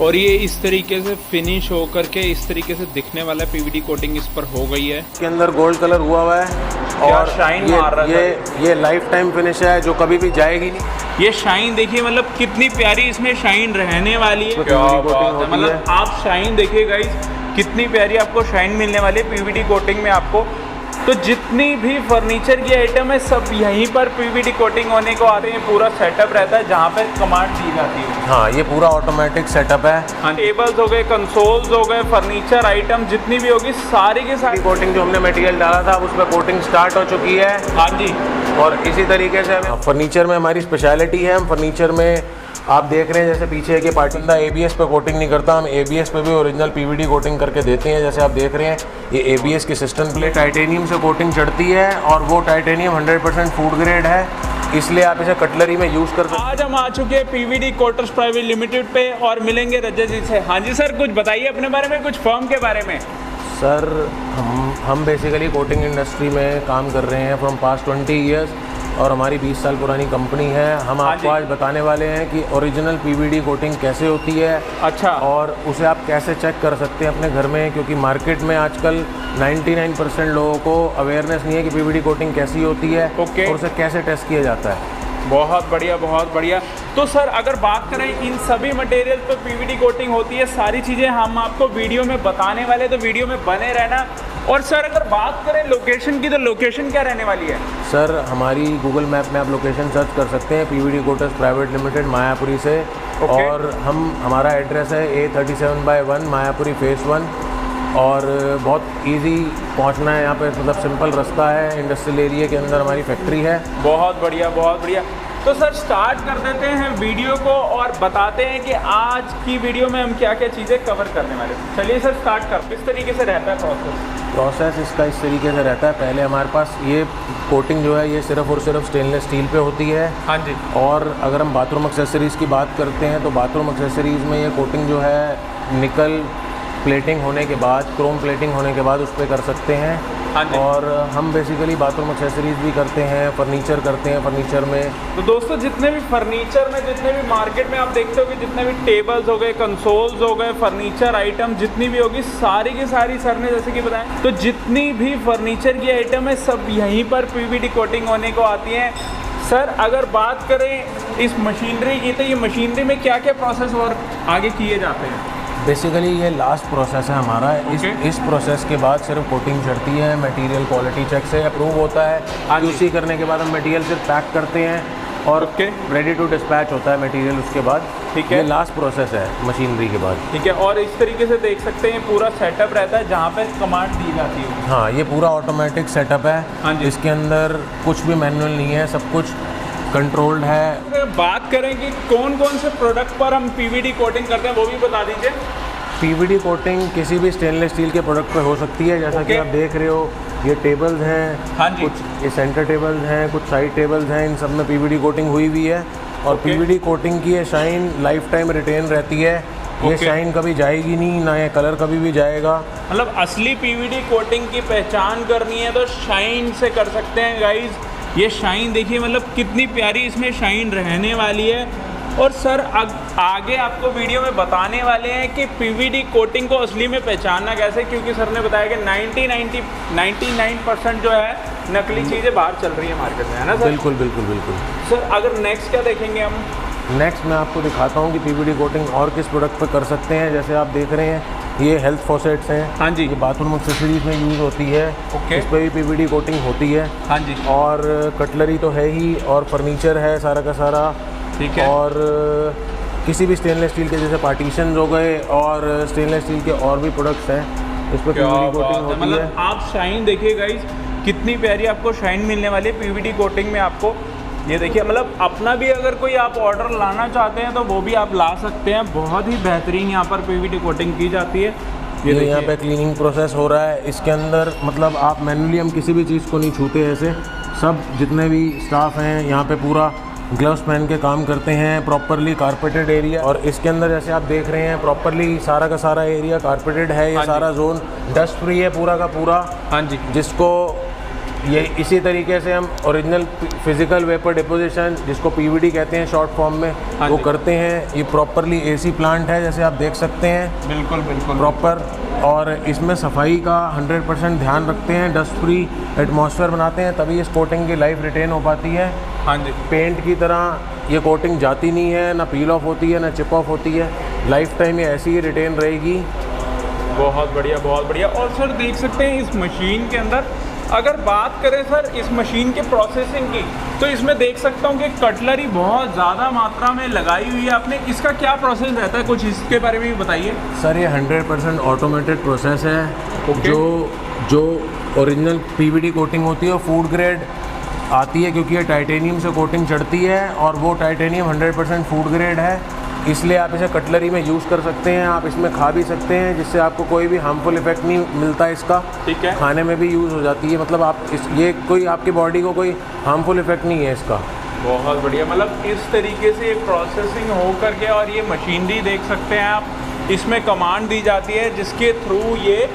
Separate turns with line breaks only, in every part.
और ये इस तरीके से फिनिश हो करके इस तरीके से दिखने वाला पीवीडी कोटिंग इस पर हो गई है।
इसके अंदर गोल्ड कलर हुआ हुआ है और
शाइन मार रहा है।
ये लाइफ टाइम फिनिश है जो कभी भी जाएगी नहीं।
ये शाइन देखिए, मतलब कितनी प्यारी इसमें शाइन रहने वाली है। क्या बात है, मतलब आप शाइन देखिए गाइस, कितनी प्यारी आपको शाइन मिलने वाली है पीवीडी कोटिंग में आपको। तो जितनी भी फर्नीचर की आइटम है सब यहीं पर पीवीडी कोटिंग होने को आते हैं। पूरा सेटअप रहता है जहाँ पे कमांड दी जाती है।
हाँ, ये पूरा ऑटोमेटिक सेटअप है।
हाँ, टेबल्स हो गए, कंसोल्स हो गए, फर्नीचर आइटम जितनी भी होगी सारी की सारी
कोटिंग जो हमने मटेरियल डाला था उस पर कोटिंग स्टार्ट हो चुकी है।
हाँ जी।
और इसी तरीके से फर्नीचर में हमारी स्पेशलिटी है। हम फर्नीचर में आप देख रहे हैं जैसे पीछे के पार्टिंग ABS पे कोटिंग नहीं करता, हम ABS पे भी ओरिजिनल PVD कोटिंग करके देते हैं। जैसे आप देख रहे हैं ये ABS की सिस्टम प्लेट टाइटेनियम से कोटिंग चढ़ती है और वो टाइटेनियम 100% फूड ग्रेड है, इसलिए आप इसे कटलरी में यूज़ कर सकते हैं।
आज हम आ चुके हैं पीवीडी कोटर्स प्राइवेट लिमिटेड पे और मिलेंगे रजत जी से। हाँ जी सर, कुछ बताइए अपने बारे में, कुछ फर्म के बारे में।
सर हम बेसिकली कोटिंग इंडस्ट्री में काम कर रहे हैं फ्रॉम पास्ट 20 ईयर्स और हमारी 20 साल पुरानी कंपनी है। हम आपको आज बताने वाले हैं कि ओरिजिनल PVD कोटिंग कैसे होती है।
अच्छा।
और उसे आप कैसे चेक कर सकते हैं अपने घर में, क्योंकि मार्केट में आजकल 99% लोगों को अवेयरनेस नहीं है कि PVD कोटिंग कैसी होती है और उसे कैसे टेस्ट किया जाता है।
बहुत बढ़िया, बहुत बढ़िया। तो सर अगर बात करें इन सभी मटेरियल पे पीवीडी कोटिंग होती है, सारी चीज़ें हम आपको वीडियो में बताने वाले, तो वीडियो में बने रहना। और सर अगर बात करें लोकेशन की, तो लोकेशन क्या रहने वाली है?
सर हमारी गूगल मैप में आप लोकेशन सर्च कर सकते हैं PVD कोटर्स प्राइवेट लिमिटेड मायापुरी से। और हमारा एड्रेस है A37/1 मायापुरी फेस 1 और बहुत इजी पहुंचना है यहाँ पे, मतलब सिंपल रास्ता है। इंडस्ट्रियल एरिया के अंदर हमारी फैक्ट्री है।
बहुत बढ़िया, बहुत बढ़िया। तो सर स्टार्ट कर देते हैं वीडियो को और बताते हैं कि आज की वीडियो में हम क्या क्या चीज़ें कवर करने वाले हैं। चलिए सर स्टार्ट कर। किस तरीके से रहता है
प्रोसेस इसका इस तरीके से रहता है। पहले हमारे पास ये कोटिंग जो है ये सिर्फ और सिर्फ स्टेनलेस स्टील पे होती है।
हाँ जी।
और अगर हम बाथरूम एक्सेसरीज़ की बात करते हैं तो बाथरूम एक्सेसरीज़ में ये कोटिंग जो है निकल प्लेटिंग होने के बाद, क्रोम प्लेटिंग होने के बाद उस पर कर सकते हैं।
हाँ जी।
और हम बेसिकली बाथरूम एक्सेसरीज़ भी करते हैं, फर्नीचर करते हैं। फर्नीचर में
तो दोस्तों जितने भी फर्नीचर में, जितने भी मार्केट में आप देखते हो कि जितने भी टेबल्स हो गए, कंसोल्स हो गए, फर्नीचर आइटम जितनी भी होगी सारी की सारी सर ने जैसे कि बताया, तो जितनी भी फर्नीचर की आइटम है सब यहीं पर पीवीडी कोटिंग होने को आती है। सर अगर बात करें इस मशीनरी की, तो ये मशीनरी में क्या क्या प्रोसेस और आगे किए जाते हैं?
बेसिकली ये लास्ट प्रोसेस है हमारा। इस प्रोसेस के बाद सिर्फ कोटिंग चढ़ती है, मटेरियल क्वालिटी चेक से अप्रूव होता है। QC करने के बाद हम मटेरियल सिर्फ पैक करते हैं और रेडी टू डिस्पैच होता है मटेरियल उसके बाद। ठीक है, ये लास्ट प्रोसेस है मशीनरी के बाद।
ठीक है। और इस तरीके से देख सकते हैं पूरा सेटअप रहता है जहाँ पे कमांड दी जाती है।
हाँ, ये पूरा ऑटोमेटिक सेटअप है।
हाँ जी।
इसके अंदर कुछ भी मैनुअल नहीं है, सब कुछ कंट्रोल्ड है।
अगर बात करें कि कौन कौन से प्रोडक्ट पर हम पीवीडी कोटिंग करते हैं वो भी बता दीजिए।
PVD कोटिंग किसी भी स्टेनलेस स्टील के प्रोडक्ट पे हो सकती है। जैसा कि आप देख रहे हो ये टेबल्स हैं।
हाँ जी।
कुछ ये सेंटर टेबल्स हैं, कुछ साइड टेबल्स हैं, इन सब में PVD कोटिंग हुई हुई है। और PVD कोटिंग की ये शाइन लाइफ टाइम रिटेन रहती है। ये शाइन कभी जाएगी नहीं, ना ये कलर कभी भी जाएगा।
मतलब असली पीवीडी कोटिंग की पहचान करनी है तो शाइन से कर सकते हैं गाइज। ये शाइन देखिए, मतलब कितनी प्यारी इसमें शाइन रहने वाली है। और सर आगे आपको वीडियो में बताने वाले हैं कि पीवीडी कोटिंग को असली में पहचानना कैसे, क्योंकि सर ने बताया कि 99% जो है नकली चीज़ें बाहर चल रही है मार्केट में, है ना सर?
बिल्कुल बिल्कुल बिल्कुल।
सर अगर नेक्स्ट क्या देखेंगे हम?
नेक्स्ट मैं आपको दिखाता हूँ कि PVD कोटिंग और किस प्रोडक्ट पे कर सकते हैं। जैसे आप देख रहे हैं ये हेल्थ फॉसेट्स हैं।
हाँ जी।
ये बाथरूम एक्सेसरीज में यूज़ होती है। इस पर भी PVD कोटिंग होती है।
हाँ जी।
और कटलरी तो है ही, और फर्नीचर है सारा का सारा।
ठीक है।
और किसी भी स्टेनलेस स्टील के जैसे पार्टीशन हो गए और स्टेनलेस स्टील के और भी प्रोडक्ट्स हैं, इस पर PVD कोटिंग होती है।
मतलब आप शाइन देखिए गाइस, कितनी प्यारी आपको शाइन मिलने वाली है पीवीडी कोटिंग में आपको। ये देखिए, मतलब अपना भी अगर कोई आप ऑर्डर लाना चाहते हैं तो वो भी आप ला सकते हैं। बहुत ही बेहतरीन यहाँ पर पीवीडी कोटिंग की जाती है।
ये यहाँ पे क्लीनिंग प्रोसेस हो रहा है। इसके अंदर मतलब आप मैनुअली हम किसी भी चीज़ को नहीं छूते। ऐसे सब जितने भी स्टाफ हैं यहाँ पे पूरा ग्लव्स पहन के काम करते हैं। प्रॉपरली कारपेटेड एरिया, और इसके अंदर जैसे आप देख रहे हैं प्रॉपरली सारा का सारा एरिया कारपेटेड है। ये सारा जोन डस्ट फ्री है पूरा का पूरा।
हाँ जी।
जिसको ये इसी तरीके से हम ओरिजिनल फिजिकल वेपर डिपोजिशन, जिसको पीवीडी कहते हैं शॉर्ट फॉर्म में,
हाँ
वो
जी।
करते हैं। ये प्रॉपरली एसी प्लांट है, जैसे आप देख सकते हैं,
बिल्कुल बिल्कुल
प्रॉपर। और इसमें सफाई का 100% ध्यान रखते हैं, डस्ट फ्री एटमॉस्फेयर बनाते हैं, तभी इस कोटिंग की लाइफ रिटेन हो पाती है।
हाँ जी।
पेंट की तरह ये कोटिंग जाती नहीं है, ना पील ऑफ होती है, ना चिप ऑफ होती है। लाइफ टाइम ये ऐसी ही रिटेन रहेगी।
बहुत बढ़िया बहुत बढ़िया। और सर देख सकते हैं इस मशीन के अंदर, अगर बात करें सर इस मशीन के प्रोसेसिंग की, तो इसमें देख सकता हूँ कि कटलरी बहुत ज़्यादा मात्रा में लगाई हुई है आपने। इसका क्या प्रोसेस रहता है, कुछ इसके बारे में भी बताइए।
सर ये 100% ऑटोमेटेड प्रोसेस है।
ओके।
जो ओरिजिनल पीवीडी कोटिंग होती है वो फूड ग्रेड आती है, क्योंकि ये टाइटेनियम से कोटिंग चढ़ती है, और वो टाइटेनियम 100% फूड ग्रेड है। इसलिए आप इसे कटलरी में यूज़ कर सकते हैं, आप इसमें खा भी सकते हैं, जिससे आपको कोई भी हार्मफुल इफेक्ट नहीं मिलता है इसका।
ठीक है।
खाने में भी यूज़ हो जाती है, मतलब आप ये कोई आपकी बॉडी को कोई हार्मफुल इफेक्ट नहीं है इसका।
बहुत बढ़िया। मतलब इस तरीके से प्रोसेसिंग हो करके, और ये मशीनरी देख सकते हैं आप, इसमें कमांड दी जाती है जिसके थ्रू ये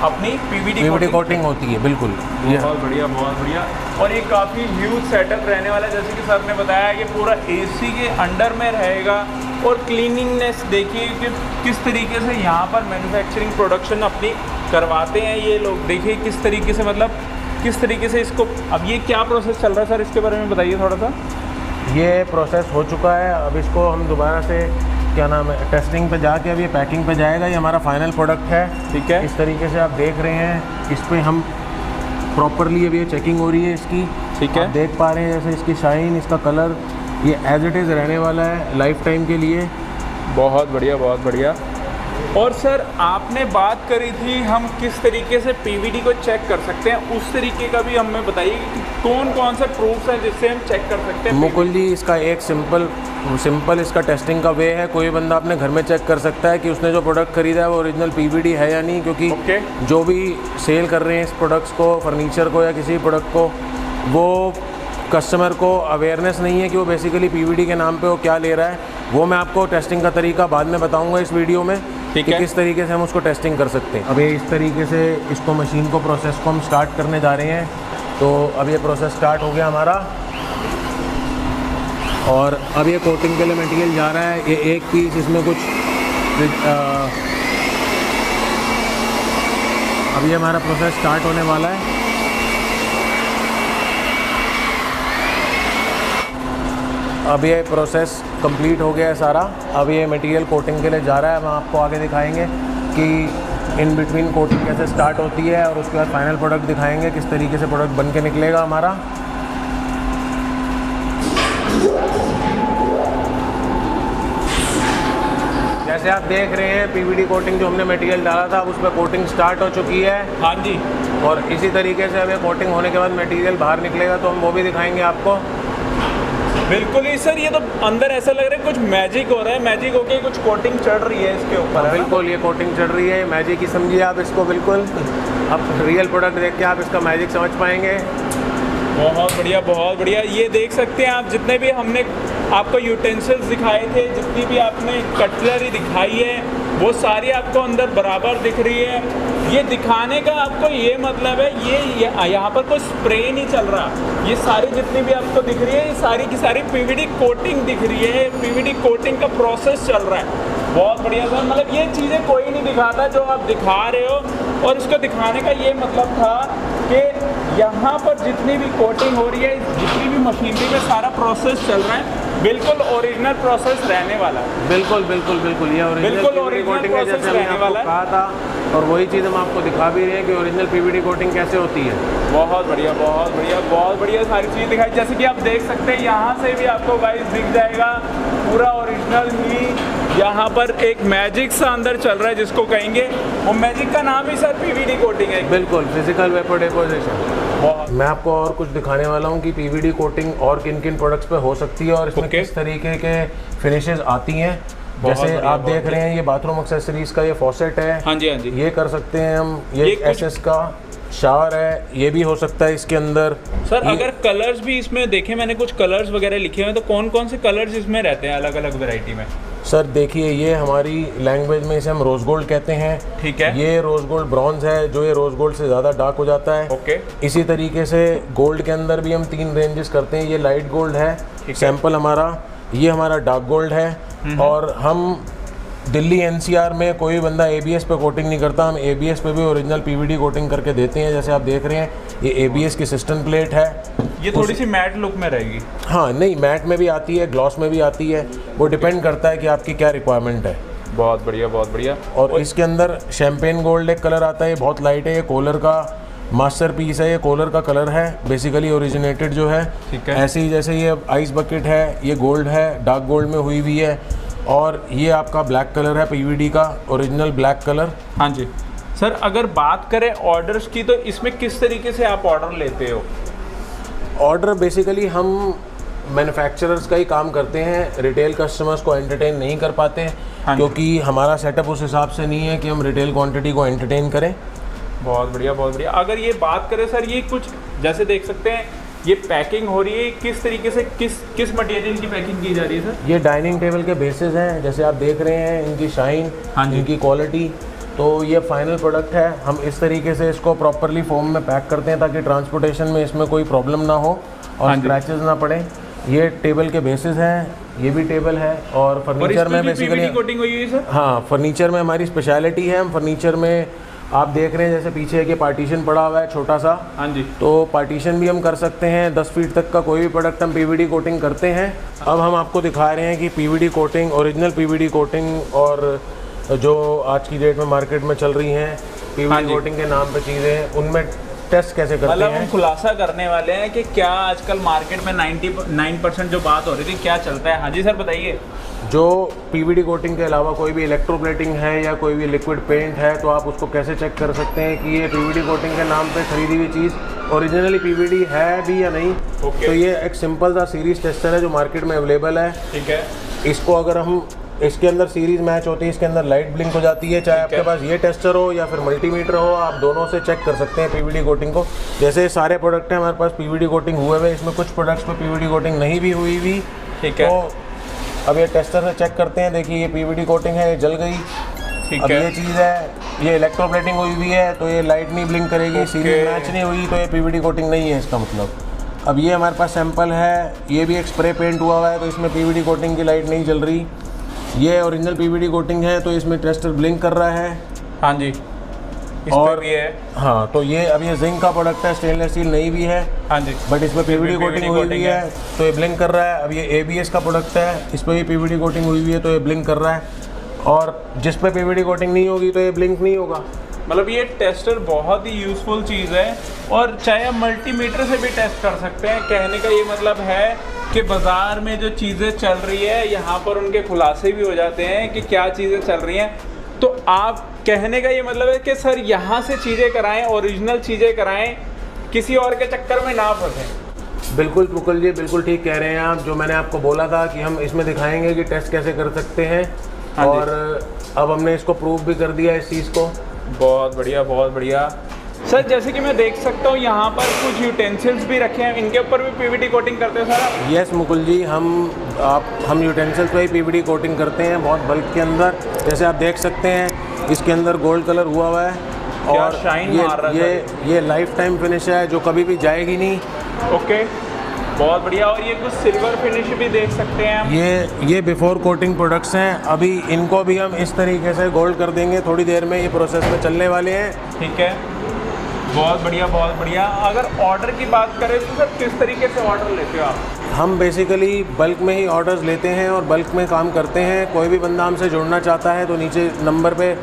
अपनी पीवीडी
कोटिंग होती है। बिल्कुल, ये
बहुत बढ़िया बहुत बढ़िया। और ये काफ़ी ह्यूज सेटअप रहने वाला है, जैसे कि सर ने बताया कि पूरा एसी के अंडर में रहेगा। और क्लीनिंगनेस देखिए कि किस तरीके से यहाँ पर मैन्युफैक्चरिंग प्रोडक्शन अपनी करवाते हैं ये लोग। देखिए किस तरीके से, मतलब किस तरीके से इसको, अब ये क्या प्रोसेस चल रहा है सर, इसके बारे में बताइए थोड़ा सा।
ये प्रोसेस हो चुका है, अब इसको हम दोबारा से क्या नाम है टेस्टिंग पे जाके अब ये पैकिंग पे जाएगा। ये हमारा फाइनल प्रोडक्ट है।
ठीक है।
इस तरीके से आप देख रहे हैं, इस पे हम प्रॉपरली अभी ये चेकिंग हो रही है इसकी।
ठीक है।
आप देख पा रहे हैं जैसे इसकी शाइन, इसका कलर, ये एज इट इज़ रहने वाला है लाइफ टाइम के लिए।
बहुत बढ़िया बहुत बढ़िया। और सर आपने बात करी थी हम किस तरीके से पीवीडी को चेक कर सकते हैं, उस तरीके का भी हमें बताइए कि कौन कौन से प्रूफ्स हैं जिससे हम चेक कर सकते हैं।
मुकुल जी, इसका एक सिंपल इसका टेस्टिंग का वे है। कोई बंदा अपने घर में चेक कर सकता है कि उसने जो प्रोडक्ट खरीदा है वो ओरिजिनल पीवीडी है या नहीं, क्योंकि
ओके।
जो भी सेल कर रहे हैं इस प्रोडक्ट्स को, फर्नीचर को या किसी प्रोडक्ट को, वो कस्टमर को अवेयरनेस नहीं है कि वो बेसिकली पीवीडी के नाम पे वो क्या ले रहा है। वो मैं आपको टेस्टिंग का तरीका बाद में बताऊंगा इस वीडियो में,
ठीक
कि
है।
किस तरीके से हम उसको टेस्टिंग कर सकते हैं। अब ये इस तरीके से इसको मशीन को प्रोसेस को हम स्टार्ट करने जा रहे हैं। तो अब ये प्रोसेस स्टार्ट हो गया हमारा, और अब ये कोटिंग के लिए मटेरियल जा रहा है। ये एक पीस इसमें कुछ अब ये हमारा प्रोसेस स्टार्ट होने वाला है। अब ये प्रोसेस कंप्लीट हो गया है सारा। अब ये मटेरियल कोटिंग के लिए जा रहा है। हम आपको आगे दिखाएंगे कि इन बिटवीन कोटिंग कैसे स्टार्ट होती है, और उसके बाद फाइनल प्रोडक्ट दिखाएंगे किस तरीके से प्रोडक्ट बन के निकलेगा हमारा। जैसे आप देख रहे हैं पीवीडी कोटिंग जो हमने मटेरियल डाला था, अब उस पर कोटिंग स्टार्ट हो चुकी है।
हाँ जी।
और इसी तरीके से हमें कोटिंग होने के बाद मटेरियल बाहर निकलेगा, तो हम वो भी दिखाएंगे आपको।
बिल्कुल ही सर, ये तो अंदर ऐसा लग रहा है कुछ मैजिक हो रहा है, मैजिक होके कुछ कोटिंग चढ़ रही है इसके ऊपर।
बिल्कुल, ये कोटिंग चढ़ रही है, मैजिक ही समझिए आप इसको। बिल्कुल, अब रियल प्रोडक्ट देख के आप इसका मैजिक समझ पाएंगे।
बहुत बढ़िया बहुत बढ़िया। ये देख सकते हैं आप, जितने भी हमने आपको यूटेंसिल्स दिखाए थे, जितनी भी आपने कटलरी दिखाई है, वो सारी आपको अंदर बराबर दिख रही है। ये दिखाने का आपको ये मतलब है, ये यहाँ पर कोई स्प्रे नहीं चल रहा। ये सारी जितनी भी आपको दिख रही है, ये सारी की सारी पीवीडी कोटिंग दिख रही है। पीवीडी कोटिंग का प्रोसेस चल रहा है। बहुत बढ़िया सर, मतलब ये चीज़ें कोई नहीं दिखाता जो आप दिखा रहे हो। और इसको दिखाने का ये मतलब था कि यहाँ पर जितनी भी कोटिंग हो रही है, जितनी भी मशीनरी में सारा प्रोसेस चल रहा है, बिल्कुल ओरिजिनल प्रोसेस रहने वाला है।
बिल्कुल बिल्कुल बिल्कुल, ये ओरिजिनल कोटिंग है जैसे हमने आपको कहा था, और वही चीज़ हम आपको दिखा भी रहे हैं कि ओरिजिनल पीवीडी कोटिंग कैसे होती है।
बहुत बढ़िया बहुत बढ़िया बहुत बढ़िया सारी चीज़ दिखाई। जैसे कि आप देख सकते हैं, यहाँ से भी आपको गाइस दिख जाएगा पूरा ओरिजिनल ही। यहाँ पर एक मैजिक सा अंदर चल रहा है जिसको कहेंगे, वो मैजिक का नाम ही सर पीवीडी कोटिंग है।
बिल्कुल, फिजिकल वेपर डिपोजिशन। मैं आपको और कुछ दिखाने वाला हूँ कि पीवीडी कोटिंग और किन किन प्रोडक्ट्स पे हो सकती है, और इसमें किस तरीके के फिनिशेस आती हैं। जैसे आप देख रहे हैं, ये बाथरूम एक्सेसरीज का ये फॉसेट है।
हाँ जी हाँ जी।
ये कर सकते हैं हम। ये एसएस का शावर है, ये भी हो सकता है इसके अंदर।
सर अगर कलर्स भी इसमें देखें, मैंने कुछ कलर्स वगैरह लिखे हुए हैं, तो कौन कौन से कलर्स इसमें रहते हैं अलग अलग वैरायटी में?
सर देखिए, ये हमारी लैंग्वेज में इसे हम रोज़ गोल्ड कहते हैं।
ठीक है।
ये रोज़ गोल्ड ब्रॉन्ज है, जो ये रोज़ गोल्ड से ज़्यादा डार्क हो जाता है।
ओके।
इसी तरीके से गोल्ड के अंदर भी हम 3 रेंजेस करते हैं। ये लाइट गोल्ड है सैंपल हमारा, ये हमारा डार्क गोल्ड है। और हम दिल्ली एनसीआर में कोई बंदा एबीएस पे कोटिंग नहीं करता, हम एबीएस पे भी ओरिजिनल पीवीडी कोटिंग करके देते हैं। जैसे आप देख रहे हैं, ये एबीएस की सिस्टम प्लेट है।
ये थोड़ी सी मैट लुक में रहेगी।
हाँ, नहीं, मैट में भी आती है, ग्लॉस में भी आती है, वो डिपेंड करता है कि आपकी क्या रिक्वायरमेंट है।
बहुत बढ़िया, बहुत बढ़िया।
और इसके अंदर शैम्पेन गोल्ड एक कलर आता है, ये बहुत लाइट है, ये कॉलर का मास्टर पीस है, ये कॉलर का कलर है, बेसिकली ओरिजिनेटेड जो है।
ठीक है।
ऐसे ही जैसे ये आइस बकेट है, ये गोल्ड है, डार्क गोल्ड में हुई हुई है। और ये आपका ब्लैक कलर है, पीवीडी का ओरिजिनल ब्लैक कलर।
हाँ जी सर, अगर बात करें ऑर्डर्स की तो इसमें किस तरीके से आप ऑर्डर लेते हो?
ऑर्डर बेसिकली हम मैन्युफैक्चरर्स का ही काम करते हैं, रिटेल कस्टमर्स को एंटरटेन नहीं कर पाते हैं।
हाँ,
क्योंकि हमारा सेटअप उस हिसाब से नहीं है कि हम रिटेल क्वांटिटी को एंटरटेन करें।
बहुत बढ़िया, बहुत बढ़िया। अगर ये बात करें सर, ये कुछ जैसे देख सकते हैं, ये पैकिंग हो रही है, किस तरीके से किस मटेरियल की पैकिंग की जा रही है सर?
ये डाइनिंग टेबल के बेसिस हैं, जैसे आप देख रहे हैं, इनकी शाइन,
हाँ जी,
इनकी क्वालिटी। तो ये फाइनल प्रोडक्ट है। हम इस तरीके से इसको प्रॉपरली फोम में पैक करते हैं ताकि ट्रांसपोर्टेशन में इसमें कोई प्रॉब्लम ना हो और स्क्रैचेस ना पड़े। ये टेबल के बेसिस हैं, ये भी टेबल है। और फर्नीचर में बेसिकली
कोटिंग हुई है सर?
हाँ, फर्नीचर में हमारी स्पेशलिटी है। हम फर्नीचर में आप देख रहे हैं, जैसे पीछे के पार्टीशन पड़ा हुआ है छोटा सा।
हाँ जी।
तो पार्टीशन भी हम कर सकते हैं। 10 फीट तक का कोई भी प्रोडक्ट हम पीवीडी कोटिंग करते हैं। अब हम आपको दिखा रहे हैं कि PVD coating, original PVD coating, और जो आज की डेट में मार्केट में चल रही हैं पीवीडी कोटिंग के नाम पे चीज़ें, उनमें टेस्ट कैसे करते
मतलब
हैं।
हम खुलासा करने वाले हैं कि क्या आजकल मार्केट में 99% जो बात हो रही थी क्या चलता है। हाँ जी सर, बताइए।
जो पीवीडी कोटिंग के अलावा कोई भी इलेक्ट्रोप्लेटिंग है या कोई भी लिक्विड पेंट है, तो आप उसको कैसे चेक कर सकते हैं कि ये पीवीडी कोटिंग के नाम पे खरीदी हुई चीज़ ओरिजिनली पीवीडी है भी या नहीं। तो ये एक सिंपल सा सीरीज टेस्टर है जो मार्केट में अवेलेबल है।
ठीक है।
इसको अगर हम, इसके अंदर सीरीज मैच होती है, इसके अंदर लाइट ब्लिंक हो जाती है। चाहे आपके पास ये टेस्टर हो या फिर मल्टीमीटर हो, आप दोनों से चेक कर सकते हैं पीवीडी कोटिंग को। जैसे सारे प्रोडक्ट हैं हमारे पास पीवीडी कोटिंग हुए हुए, इसमें कुछ प्रोडक्ट्स पे पीवीडी कोटिंग नहीं भी हुई हुई।
ठीक है।
तो अब ये टेस्टर से चेक करते हैं। देखिए, ये पीवीडी कोटिंग है, ये जल गई।
ठीक
अब
है।
ये चीज़ है, ये इलेक्ट्रोप्लेटिंग हुई हुई है, तो ये लाइट नहीं ब्लिंक करेगी। सीरीज मैच नहीं हुई तो ये पीवीडी कोटिंग नहीं है, इसका मतलब। अब ये हमारे पास सैंपल है, ये भी एक स्प्रे पेंट हुआ हुआ है, तो इसमें पीवीडी कोटिंग की लाइट नहीं जल रही। ये ओरिजिनल पीवीडी कोटिंग है, तो इसमें टेस्टर ब्लिंक कर रहा है।
हाँ जी, इस
और
पे भी है।
हाँ, तो ये अब ये जिंक का प्रोडक्ट है, स्टेनलेस स्टील नहीं भी है।
हाँ जी।
बट इसमें पीवीडी कोटिंग हुई हुई है, तो ये ब्लिंक कर रहा है। अब ये एबीएस का प्रोडक्ट है, इस पर भी पीवीडी कोटिंग हुई हुई है, तो ये ब्लिंक कर रहा है। और जिस पे पीवीडी कोटिंग नहीं होगी तो ये ब्लिंक नहीं होगा।
मतलब ये टेस्टर बहुत ही यूज़फुल चीज़ है, और चाहे आप मल्टीमीटर से भी टेस्ट कर सकते हैं। कहने का ये मतलब है कि बाज़ार में जो चीज़ें चल रही है, यहाँ पर उनके खुलासे भी हो जाते हैं कि क्या चीज़ें चल रही हैं। तो आप कहने का ये मतलब है कि सर यहाँ से चीज़ें कराएं, ओरिजिनल चीज़ें कराएं, किसी और के चक्कर में ना फंसें।
बिल्कुल मुकुल जी, बिल्कुल ठीक कह रहे हैं आप। जो मैंने आपको बोला था कि हम इसमें दिखाएंगे कि टेस्ट कैसे कर सकते हैं।
हाँ,
और अब हमने इसको प्रूव भी कर दिया इस चीज़ को।
बहुत बढ़िया, बहुत बढ़िया। सर जैसे कि मैं देख सकता हूँ यहाँ पर कुछ यूटेंसिल्स भी रखे हैं, इनके ऊपर भी पीवीडी कोटिंग करते हैं सर आप?
यस मुकुल जी, हम यूटेंसिल्स पे ही पीवीडी कोटिंग करते हैं बहुत बल्क के अंदर। जैसे आप देख सकते हैं, इसके अंदर गोल्ड कलर हुआ हुआ है, और
शाइन मार रहा है।
ये लाइफ टाइम फिनिश है, जो कभी भी जाएगी नहीं।
ओके, बहुत बढ़िया। और ये कुछ सिल्वर फिनिश भी देख सकते हैं हम।
ये बिफोर कोटिंग प्रोडक्ट्स हैं। अभी इनको भी हम इस तरीके से गोल्ड कर देंगे थोड़ी देर में, ये प्रोसेस में चलने वाले हैं।
ठीक है, बहुत बढ़िया, बहुत बढ़िया। अगर ऑर्डर की बात करें तो सर किस तरीके से ऑर्डर लेते हो आप?
हम बेसिकली बल्क में ही ऑर्डर्स लेते हैं और बल्क में काम करते हैं। कोई भी बंदा हमसे जुड़ना चाहता है तो नीचे नंबर पे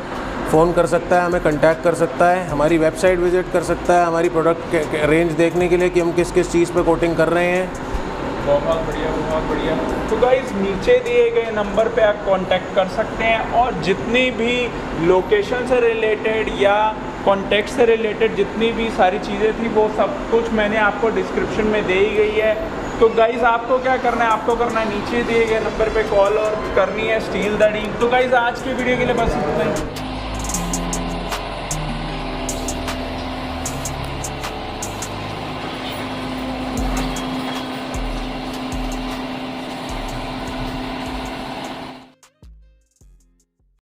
फ़ोन कर सकता है, हमें कांटेक्ट कर सकता है, हमारी वेबसाइट विजिट कर सकता है, हमारी प्रोडक्ट के रेंज देखने के लिए कि हम किस किस चीज़ पे कोटिंग कर रहे हैं।
बहुत बढ़िया, बहुत बढ़िया। तो गाइस, नीचे दिए गए नंबर पे आप कांटेक्ट कर सकते हैं, और जितनी भी लोकेशन से रिलेटेड या कॉन्टेक्ट से रिलेटेड जितनी भी सारी चीज़ें थी, वो सब कुछ मैंने आपको डिस्क्रिप्शन में दे ही गई है। तो गाइज़, आपको क्या करना है, आपको करना है नीचे दिए गए नंबर पे कॉल और करनी है स्टील द डील। तो गाइज़, आज की वीडियो के लिए बस इतना ही।